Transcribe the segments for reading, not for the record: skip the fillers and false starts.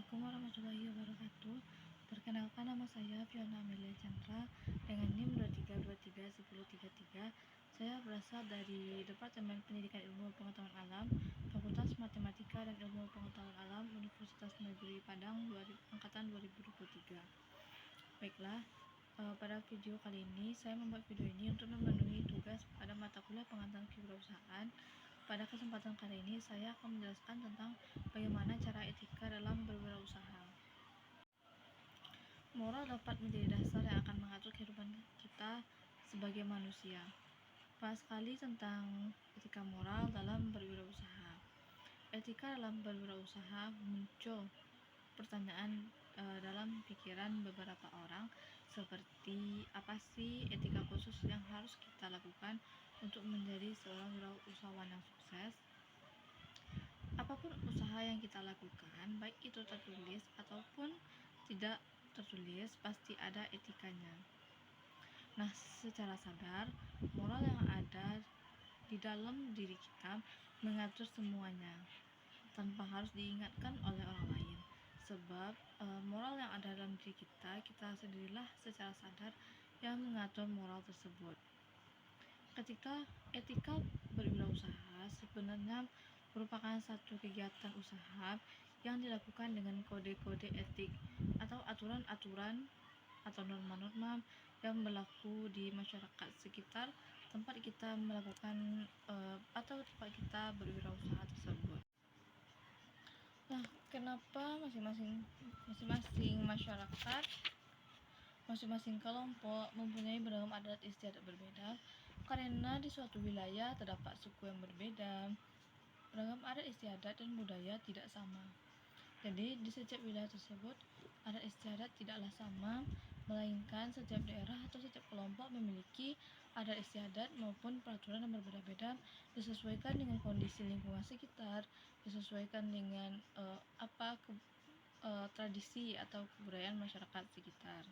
Assalamualaikum warahmatullahi wabarakatuh. Perkenalkan, nama saya Fiona Amelia Chandra dengan NIM 23231033. Saya berasal dari Departemen Pendidikan Ilmu Pengetahuan Alam, Fakultas Matematika dan Ilmu Pengetahuan Alam, Universitas Negeri Padang Angkatan 2023. Baiklah, pada video kali ini saya membuat video ini untuk memenuhi tugas pada mata kuliah pengantar kewirausahaan. Pada kesempatan kali ini saya akan menjelaskan tentang bagaimana cara etika dalam berwirausaha. Moral dapat menjadi dasar yang akan mengatur kehidupan kita sebagai manusia. Bahas sekali tentang etika moral dalam berwirausaha. Etika dalam berwirausaha muncul pertanyaan dalam pikiran beberapa orang, seperti apa sih etika khusus yang harus kita lakukan untuk menjadi seorang wirausahawan yang sukses. Apapun usaha yang kita lakukan, baik itu tertulis ataupun tidak tertulis, pasti ada etikanya. Nah, secara sadar, moral yang ada di dalam diri kita mengatur semuanya tanpa harus diingatkan oleh orang lain. Sebab moral yang ada dalam diri kita sendirilah secara sadar yang mengatur moral tersebut. Ketika etika berwirausaha sebenarnya merupakan satu kegiatan usaha yang dilakukan dengan kode-kode etik atau aturan-aturan atau norma-norma yang berlaku di masyarakat sekitar tempat kita melakukan atau tempat kita berwirausaha tersebut. Nah, kenapa masing-masing masyarakat, masing-masing kelompok mempunyai beragam adat istiadat berbeda? Karena di suatu wilayah terdapat suku yang berbeda, beragam adat istiadat dan budaya tidak sama. Jadi di setiap wilayah tersebut adat istiadat tidaklah sama, melainkan setiap daerah atau setiap kelompok memiliki adat istiadat maupun peraturan yang berbeda-beda, disesuaikan dengan kondisi lingkungan sekitar, disesuaikan dengan tradisi atau kebudayaan masyarakat sekitar.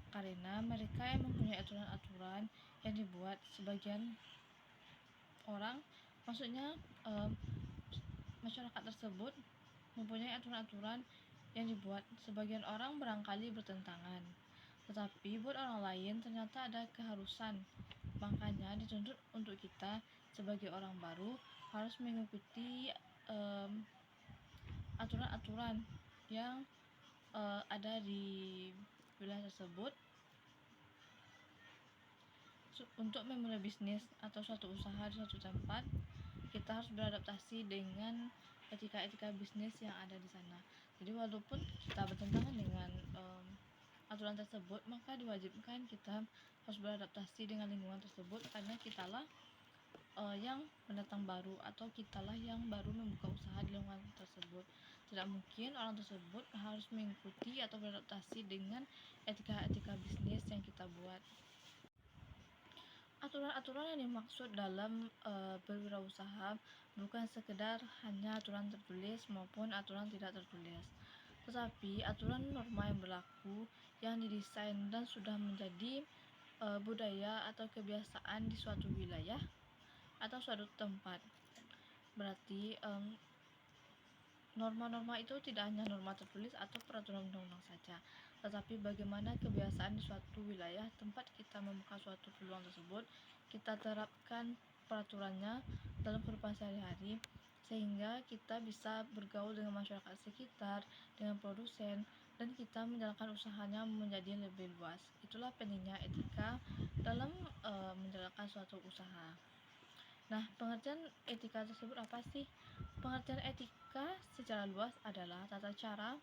Karena mereka yang mempunyai aturan-aturan yang dibuat sebagian orang, maksudnya masyarakat tersebut mempunyai aturan-aturan yang dibuat sebagian orang barangkali bertentangan, tetapi buat orang lain ternyata ada keharusan. Makanya dituntut untuk kita sebagai orang baru harus mengikuti aturan-aturan yang ada di wilayah tersebut untuk memulai bisnis atau suatu usaha di suatu tempat. Kita harus beradaptasi dengan etika-etika bisnis yang ada di sana. Jadi walaupun kita bertentangan dengan aturan tersebut, maka diwajibkan kita harus beradaptasi dengan lingkungan tersebut, karena kitalah yang pendatang baru atau kitalah yang baru membuka usaha di lingkungan tersebut. Tidak mungkin orang tersebut harus mengikuti atau beradaptasi dengan etika-etika bisnis yang kita buat. Aturan-aturan yang dimaksud dalam berwirausaha bukan sekedar hanya aturan tertulis maupun aturan tidak tertulis, tetapi aturan norma yang berlaku yang didesain dan sudah menjadi budaya atau kebiasaan di suatu wilayah atau suatu tempat. Berarti norma-norma itu tidak hanya norma tertulis atau peraturan undang-undang saja, tetapi bagaimana kebiasaan di suatu wilayah tempat kita membuka suatu peluang tersebut, kita terapkan peraturannya dalam kehidupan sehari-hari, sehingga kita bisa bergaul dengan masyarakat sekitar, dengan produsen, dan kita menjalankan usahanya menjadi lebih luas. Itulah pentingnya etika dalam menjalankan suatu usaha. Nah, pengertian etika tersebut apa sih? Pengertian etika secara luas adalah tata cara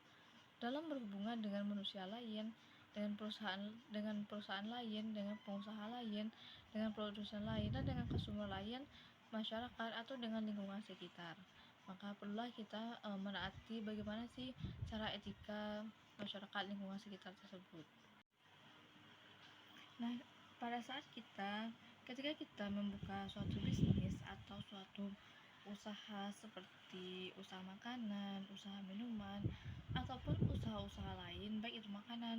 dalam berhubungan dengan manusia lain, dengan perusahaan lain, dengan pengusaha lain, dengan produsen lain, dan dengan konsumer lain, masyarakat atau dengan lingkungan sekitar. Maka perlulah kita menaati bagaimana sih cara etika masyarakat lingkungan sekitar tersebut. Nah, pada saat ketika kita membuka suatu bisnis atau suatu usaha seperti usaha makanan, usaha minuman, ataupun usaha-usaha lain, baik itu makanan,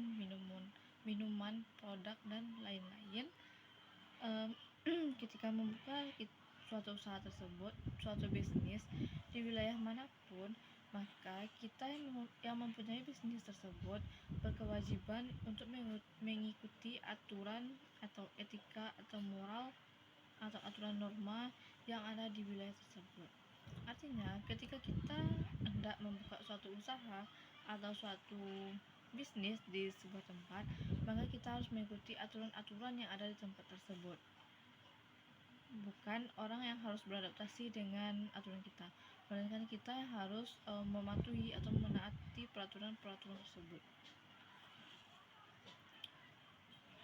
minuman, produk, dan lain-lain, ketika membuka suatu usaha tersebut, suatu bisnis di wilayah manapun, maka kita yang mempunyai bisnis tersebut berkewajiban untuk mengikuti aturan atau etika atau moral atau aturan norma yang ada di wilayah tersebut. Artinya, ketika kita hendak membuka suatu usaha atau suatu bisnis di sebuah tempat, maka kita harus mengikuti aturan-aturan yang ada di tempat tersebut. Bukan orang yang harus beradaptasi dengan aturan kita, melainkan kita yang harus mematuhi atau menaati peraturan-peraturan tersebut.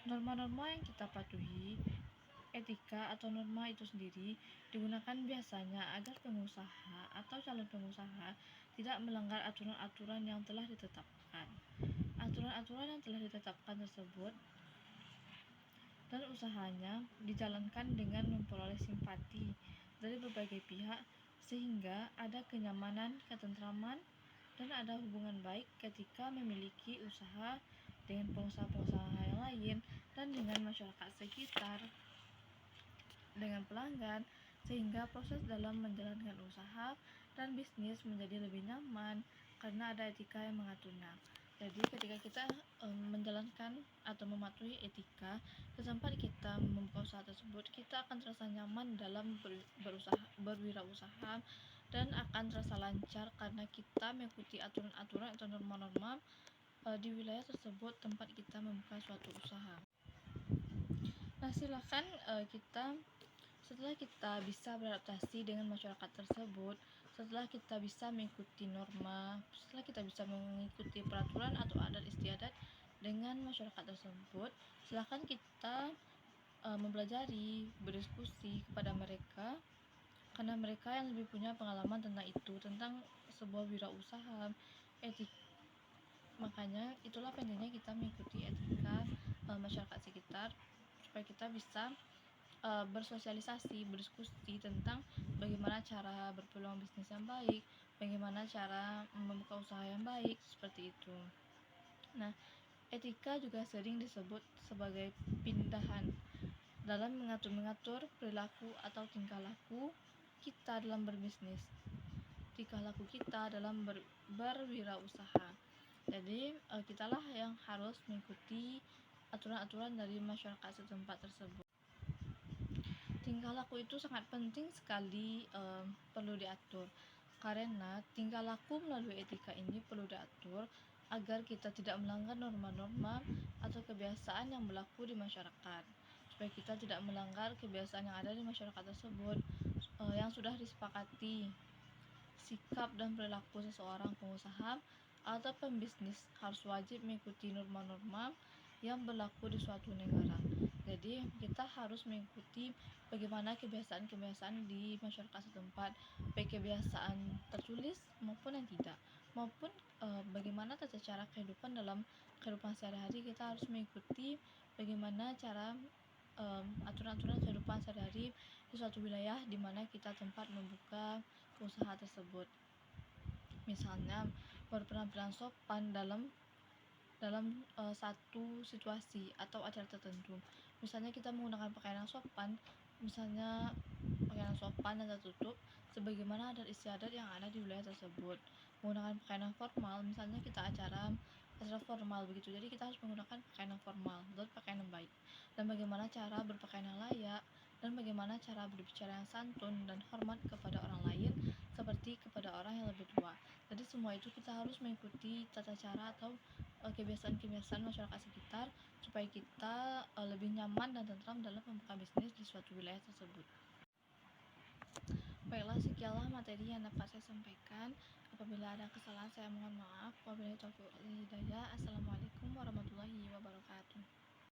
Norma-norma yang kita patuhi, etika atau norma itu sendiri digunakan biasanya agar pengusaha atau calon pengusaha tidak melanggar aturan-aturan yang telah ditetapkan. Aturan-aturan yang telah ditetapkan tersebut dan usahanya dijalankan dengan memperoleh simpati dari berbagai pihak sehingga ada kenyamanan, ketentraman, dan ada hubungan baik ketika memiliki usaha dengan pengusaha-pengusaha yang lain dan dengan masyarakat sekitar, dengan pelanggan, sehingga proses dalam menjalankan usaha dan bisnis menjadi lebih nyaman karena ada etika yang mengaturnya. Jadi ketika kita menjalankan atau mematuhi etika ke tempat kita membuka usaha tersebut, kita akan terasa nyaman dalam berwirausaha dan akan terasa lancar karena kita mengikuti aturan-aturan atau norma-norma di wilayah tersebut tempat kita membuka suatu usaha. Nah, silakan setelah kita bisa beradaptasi dengan masyarakat tersebut, setelah kita bisa mengikuti norma, setelah kita bisa mengikuti peraturan atau adat istiadat dengan masyarakat tersebut, silakan kita mempelajari, berdiskusi kepada mereka, karena mereka yang lebih punya pengalaman tentang itu, tentang sebuah wirausaha, etik. Makanya itulah pentingnya kita mengikuti etika masyarakat sekitar supaya kita bisa bersosialisasi, berdiskusi tentang bagaimana cara berpeluang bisnis yang baik, bagaimana cara membuka usaha yang baik, seperti itu. Nah, etika juga sering disebut sebagai pindahan dalam mengatur perilaku atau tingkah laku kita dalam berbisnis, tingkah laku kita dalam berwirausaha. Jadi kitalah yang harus mengikuti aturan-aturan dari masyarakat setempat tersebut. Tingkah laku itu sangat penting sekali perlu diatur, karena tingkah laku melalui etika ini perlu diatur agar kita tidak melanggar norma-norma atau kebiasaan yang berlaku di masyarakat, supaya kita tidak melanggar kebiasaan yang ada di masyarakat tersebut yang sudah disepakati. Sikap dan perilaku seseorang pengusaha atau pembisnis harus wajib mengikuti norma-norma yang berlaku di suatu negara. Jadi kita harus mengikuti bagaimana kebiasaan-kebiasaan di masyarakat setempat, baik kebiasaan tertulis maupun yang tidak, maupun bagaimana tata cara kehidupan dalam kehidupan sehari-hari. Kita harus mengikuti bagaimana cara aturan-aturan kehidupan sehari-hari di suatu wilayah di mana kita tempat membuka usaha tersebut. Misalnya berpenampilan sopan dalam satu situasi atau acara tertentu. Misalnya kita menggunakan pakaian yang sopan, misalnya pakaian sopan dan tertutup sebagaimana adat istiadat yang ada di wilayah tersebut. Menggunakan pakaian yang formal, misalnya kita acara formal begitu, jadi kita harus menggunakan pakaian yang formal dan pakaian yang baik. Dan bagaimana cara berpakaian yang layak, dan bagaimana cara berbicara yang santun dan hormat kepada orang lain seperti kepada orang yang lebih tua. Jadi semua itu kita harus mengikuti tata cara atau kebiasaan-kebiasaan masyarakat sekitar supaya kita lebih nyaman dan tentram dalam membuka bisnis di suatu wilayah tersebut. Baiklah, sekianlah materi yang dapat saya sampaikan. Apabila ada kesalahan saya mohon maaf. Wabillahi taufiq wal hidayah. Assalamualaikum warahmatullahi wabarakatuh.